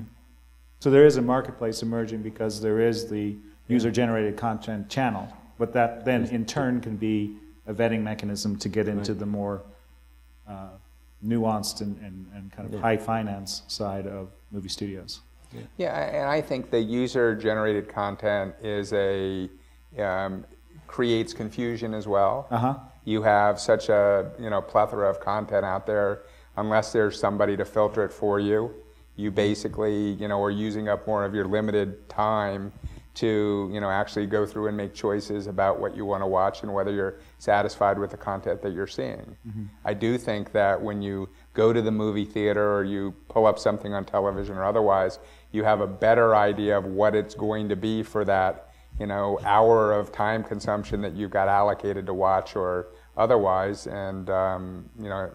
So there is a marketplace emerging because there is the user-generated content channel, but that then in turn can be a vetting mechanism to get into the more nuanced and kind of high finance side of movie studios. Yeah, and I think the user-generated content is creates confusion as well. You have such a plethora of content out there. Unless there's somebody to filter it for you, you basically are using up more of your limited time to actually go through and make choices about what you want to watch and whether you're satisfied with the content that you're seeing. I do think that when you go to the movie theater or you pull up something on television or otherwise, you have a better idea of what it's going to be for that hour of time consumption that you've got allocated to watch or otherwise, and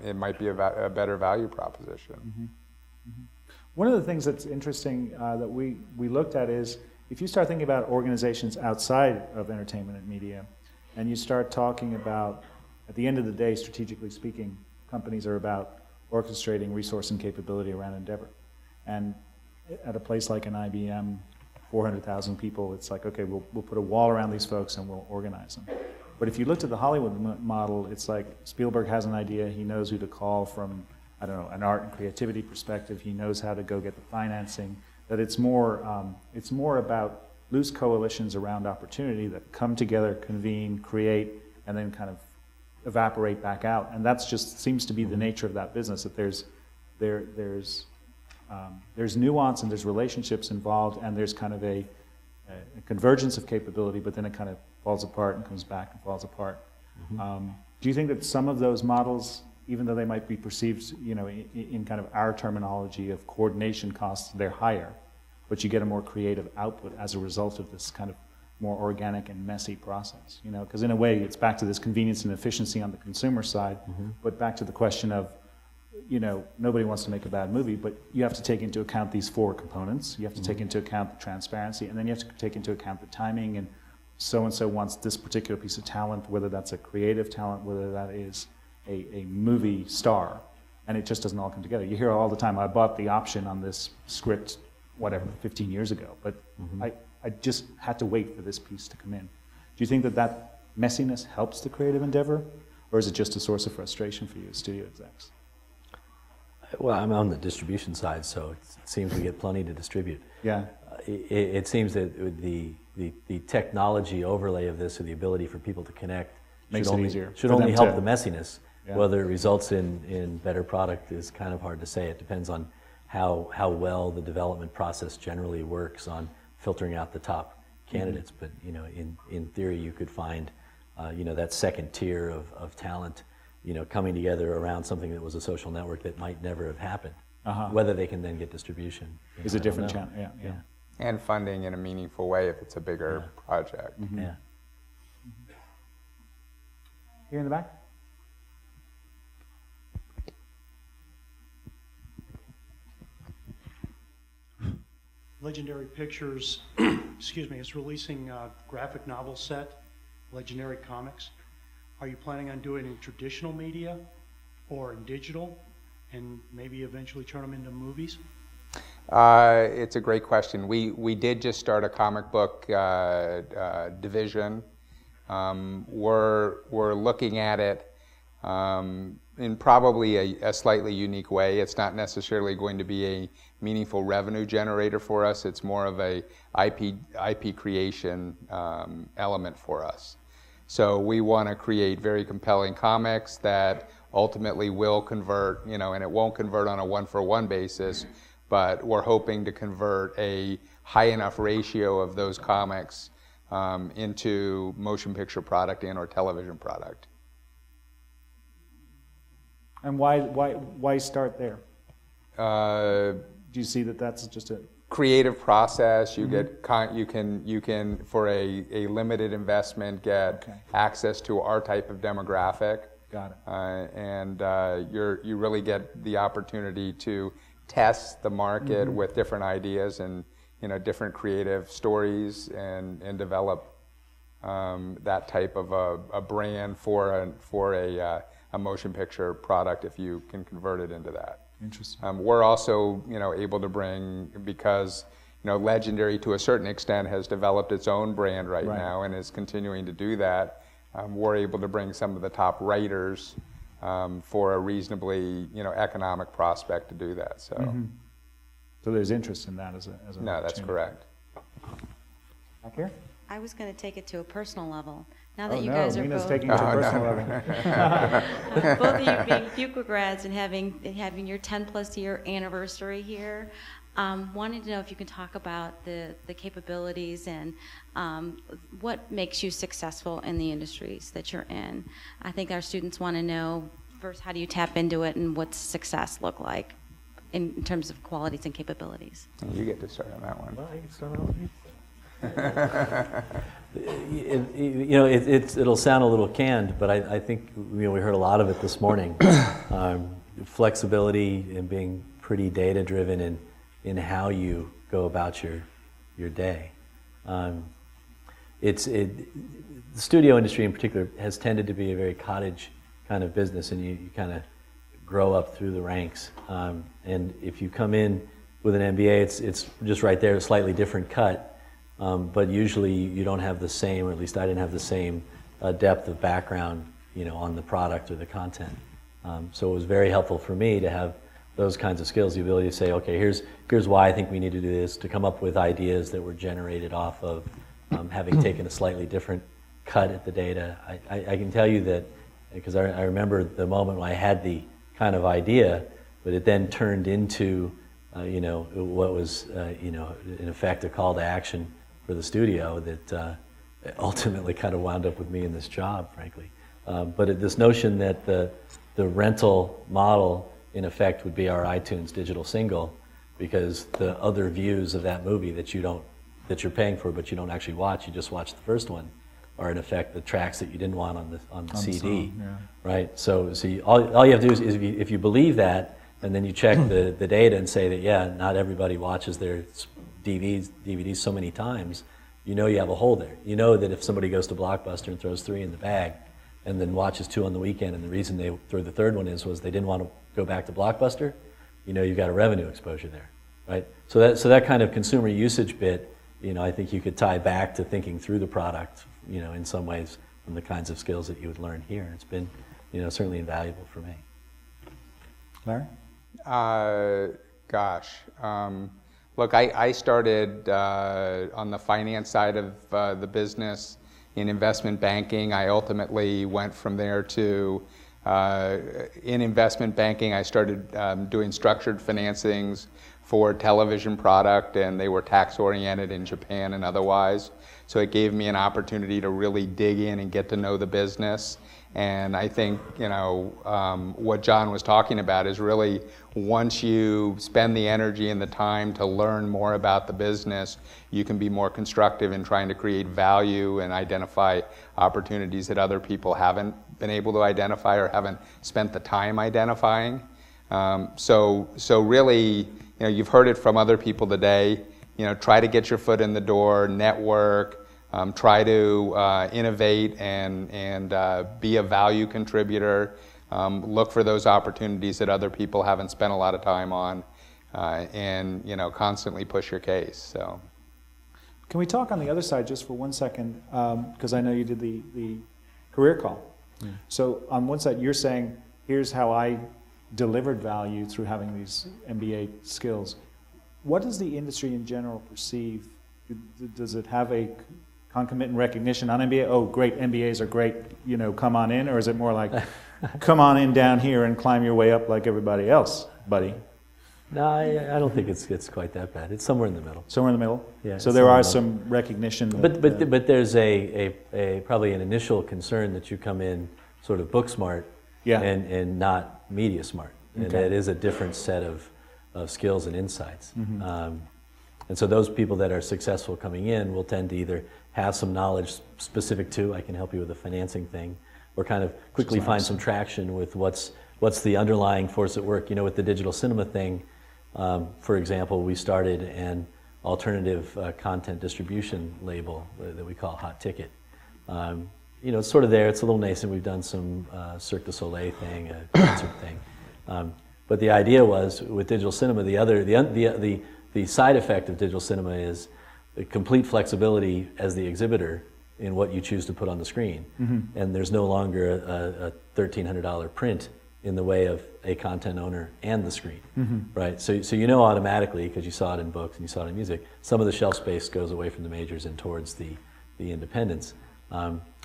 it might be a better value proposition. One of the things that's interesting that we looked at is, if you start thinking about organizations outside of entertainment and media, and you start talking about at the end of the day, strategically speaking, companies are about orchestrating resource and capability around endeavor. And at a place like an IBM, 400,000 people, it's like, okay, we'll put a wall around these folks and we'll organize them. But if you looked at the Hollywood model, it's like Spielberg has an idea, he knows who to call from, I don't know, an art and creativity perspective, he knows how to go get the financing, that it's more about loose coalitions around opportunity that come together, convene, create, and then kind of evaporate back out. And that's just seems to be the nature of that business, that there's nuance and there's relationships involved, and there's kind of a convergence of capability, but then it kind of falls apart and comes back and falls apart. Do you think that some of those models, even though they might be perceived, you know, in kind of our terminology of coordination costs, they're higher, but you get a more creative output as a result of this kind of more organic and messy process, you know? Because in a way, it's back to this convenience and efficiency on the consumer side, but back to the question of, you know, nobody wants to make a bad movie, but you have to take into account these four components. You have to take into account the transparency, and then you have to take into account the timing, and so-and-so wants this particular piece of talent, whether that's a creative talent, whether that is a movie star, and it just doesn't all come together. You hear all the time, I bought the option on this script, whatever, 15 years ago, but I just had to wait for this piece to come in. Do you think that that messiness helps the creative endeavor, or is it just a source of frustration for you as studio execs? Well, I'm on the distribution side, so it seems we get plenty to distribute. Yeah. It seems that the technology overlay of this, or the ability for people to connect, makes it easier. Should only help the messiness. Yeah. Whether it results in better product is kind of hard to say. It depends on how well the development process generally works on filtering out the top candidates. But you know, in theory, you could find you know, that second tier of talent, you know, coming together around something that was a social network that might never have happened. Whether they can then get distribution is a different channel. Yeah. And funding in a meaningful way if it's a bigger project. Yeah. Here in the back. Legendary Pictures, excuse me, is releasing a graphic novel set, Legendary Comics. Are you planning on doing it in traditional media or in digital, and maybe eventually turn them into movies? It's a great question. We did just start a comic book division. We're looking at it in probably a slightly unique way. It's not necessarily going to be a meaningful revenue generator for us. It's more of a IP creation element for us. So we want to create very compelling comics that ultimately will convert, you know, and it won't convert on a one-for-one basis, but we're hoping to convert a high enough ratio of those comics into motion picture product and or television product. And why start there? Do you see that that's just a creative process? You get you can for a limited investment get access to our type of demographic. Got it. And you really get the opportunity to test the market with different ideas and, you know, different creative stories, and develop that type of a brand for a motion picture product if you can convert it into that. Interesting. We're also, you know, able to bring, because, you know, Legendary to a certain extent has developed its own brand right now and is continuing to do that. We're able to bring some of the top writers for a reasonably, you know, economic prospect to do that. So, so there's interest in that as a no, that's correct. Back here. I was going to take it to a personal level. Now that Oh you no, guys are Nina's both, taking it to a personal level. both of you being Fuqua grads and having your 10+ year anniversary here, wanted to know if you can talk about the capabilities and what makes you successful in the industries that you're in. I think our students want to know, first, how do you tap into it, and what's success look like in terms of qualities and capabilities? You get to start on that one. Well, I can start off with you. You know, it'll sound a little canned, but I think, you know, we heard a lot of it this morning. Flexibility and being pretty data driven in how you go about your day. The studio industry in particular has tended to be a very cottage kind of business, and you kind of grow up through the ranks. And if you come in with an MBA, it's just right there, a slightly different cut, but usually you don't have the same, or at least I didn't have the same depth of background, on the product or the content. So it was very helpful for me to have those kinds of skills, the ability to say, okay, here's why I think we need to do this, to come up with ideas that were generated off of having taken a slightly different cut at the data. I can tell you that, because I remember the moment when I had the kind of idea, but it then turned into, what was, in effect a call to action for the studio that ultimately kind of wound up with me in this job, frankly. But this notion that the rental model, in effect, would be our iTunes digital single, because the other views of that movie that you're paying for but you don't actually watch, you just watch the first one, are in effect the tracks that you didn't want on the CD, song, yeah. right? So all you have to do is if you believe that, and then you check the data and say that, yeah, not everybody watches their DVDs so many times, you have a hole there. You know that if somebody goes to Blockbuster and throws 3 in the bag and then watches 2 on the weekend, and the reason they threw the 3rd one was they didn't want to go back to Blockbuster, you've got a revenue exposure there, right? So that kind of consumer usage bit, I think you could tie back to thinking through the product, in some ways, from the kinds of skills that you would learn here. It's been, certainly invaluable for me. Larry? Look, I started on the finance side of the business in investment banking. I ultimately went from there to, in investment banking, I started doing structured financings for television product, and they were tax-oriented in Japan and otherwise. So it gave me an opportunity to really dig in and get to know the business. And I think, what John was talking about is really, once you spend the energy and the time to learn more about the business, you can be more constructive in trying to create value and identify opportunities that other people haven't been able to identify or haven't spent the time identifying. So really, you've heard it from other people today, try to get your foot in the door, network, try to innovate and be a value contributor. Look for those opportunities that other people haven't spent a lot of time on, and constantly push your case. So, can we talk on the other side just for 1 second? Because I know you did the career call. Yeah. So on one side, you're saying, here's how I delivered value through having these MBA skills. What does the industry in general perceive? Does it have a concomitant recognition on MBA? Oh, great, MBAs are great, come on in? Or is it more like, come on in down here and climb your way up like everybody else, buddy? No, I don't think it's quite that bad. It's somewhere in the middle. Somewhere in the middle? Yeah. So there are some recognition. But there's probably an initial concern that you come in sort of book smart, yeah, and not media smart. Okay. And that is a different set of skills and insights. Mm-hmm. And so those people that are successful coming in will tend to either have some knowledge specific to, I can help you with a financing thing, or kind of quickly find some traction with what's the underlying force at work. With the digital cinema thing, for example, we started an alternative content distribution label that we call Hot Ticket. It's sort of there. It's a little nascent. We've done some Cirque du Soleil thing, a concert thing. But the idea was, with digital cinema, the side effect of digital cinema is complete flexibility as the exhibitor in what you choose to put on the screen. Mm-hmm. And there's no longer a $1,300 print in the way of a content owner and the screen, mm-hmm, right? So automatically, because you saw it in books and you saw it in music, some of the shelf space goes away from the majors and towards the independents.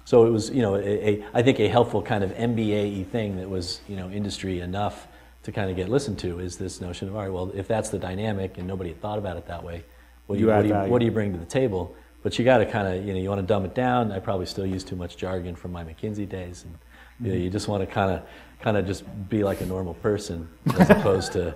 So it was, I think a helpful kind of MBA-y thing that was, industry enough to kind of get listened to is this notion of, all right, well, if that's the dynamic and nobody had thought about it that way, what do you bring to the table? But you got to kind of, you want to dumb it down. I probably still use too much jargon from my McKinsey days, and you just want to kind of just be like a normal person as opposed to,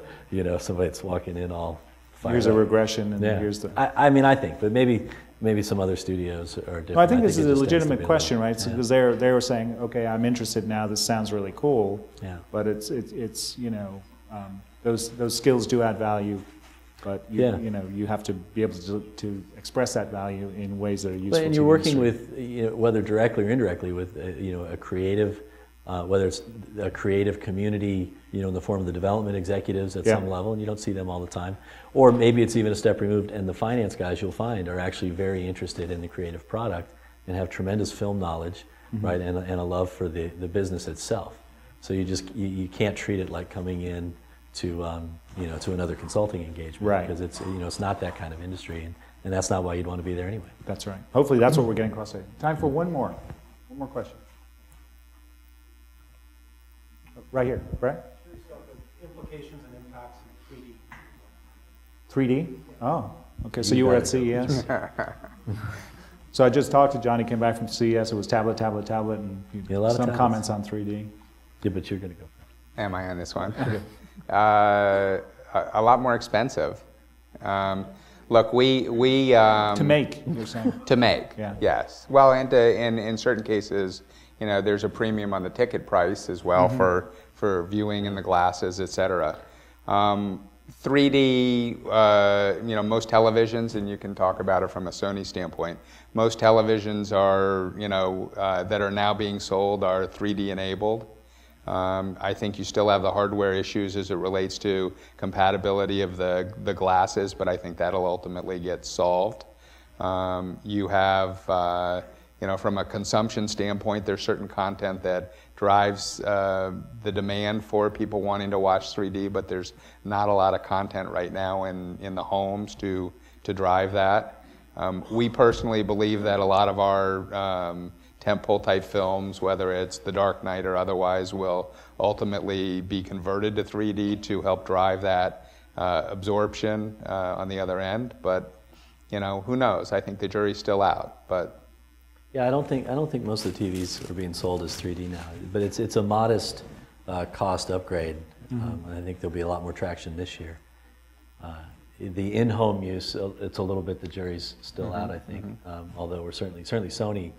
somebody that's walking in all fired Here's up. A regression, and here's the. I think, but maybe some other studios are different. Well, I think this is a legitimate question, right? So, because they were saying, okay, I'm interested now. This sounds really cool. Yeah. But it's those skills do add value, but you have to be able to express that value in ways that are useful. And you're working with whether directly or indirectly with a creative whether it's a creative community, in the form of the development executives at some level, and you don't see them all the time, or maybe it's even a step removed, and the finance guys you'll find are actually very interested in the creative product and have tremendous film knowledge, right, and a love for the business itself. So you can't treat it like coming in to to another consulting engagement, right? Because it's not that kind of industry, and that's not why you'd want to be there anyway. That's right. Hopefully that's what we're getting across today. Time for one more question. Right here, Brett. Implications and impacts in 3D. 3D? Oh, okay. So you were at CES. So I just talked to Johnny. Came back from CES. It was tablet, and some comments on 3D. Yeah, but you're going to go. Am I on this one? A lot more expensive. Look, we to make. You're saying to make. Yeah. Yes. Well, and in certain cases, there's a premium on the ticket price as well for viewing in the glasses, etc. 3D, most televisions, and you can talk about it from a Sony standpoint. Most televisions are, that are now being sold are 3D enabled. I think you still have the hardware issues as it relates to compatibility of the glasses, but I think that'll ultimately get solved. You have, from a consumption standpoint, there's certain content that drives the demand for people wanting to watch 3D, but there's not a lot of content right now in the homes to drive that. We personally believe that a lot of our tentpole type films, whether it's The Dark Knight or otherwise, will ultimately be converted to 3D to help drive that absorption on the other end. But who knows? I think the jury's still out. But yeah, I don't think most of the TVs are being sold as 3D now. But it's a modest cost upgrade. I think there'll be a lot more traction this year. The in-home use, it's a little bit, the jury's still out, I think. Although we're certainly Sony,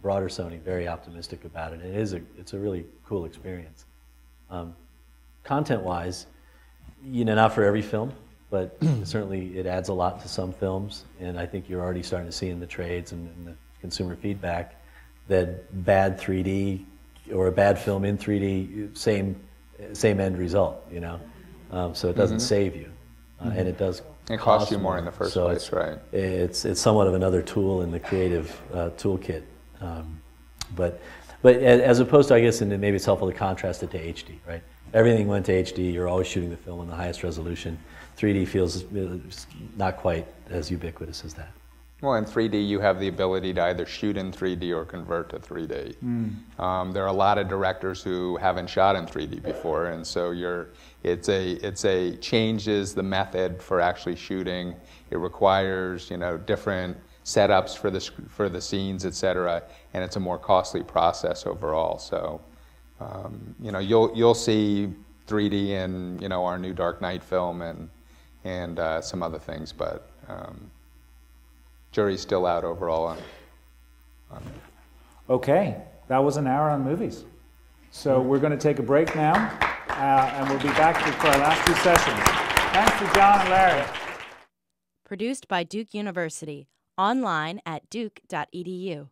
broader Sony, very optimistic about it. It's a really cool experience. Content-wise, not for every film, but certainly it adds a lot to some films, and I think you're already starting to see in the trades and the consumer feedback that bad 3D or a bad film in 3D, same end result, so it doesn't save you, and it does. It costs you more in the first place, right? It's somewhat of another tool in the creative toolkit, but as opposed to, I guess, and maybe it's helpful to contrast it to HD, right? Everything went to HD. You're always shooting the film in the highest resolution. 3D feels not quite as ubiquitous as that. Well, in 3D, you have the ability to either shoot in 3D or convert to 3D. There are a lot of directors who haven't shot in 3D before, and so it changes the method for actually shooting. It requires different setups for the scenes, etc., and it's a more costly process overall. So you'll see 3D in our new Dark Knight film and some other things, but jury's still out overall on Okay, that was an hour on movies. So we're going to take a break now, and we'll be back for our last two sessions. Thanks to John and Larry. Produced by Duke University, online at duke.edu.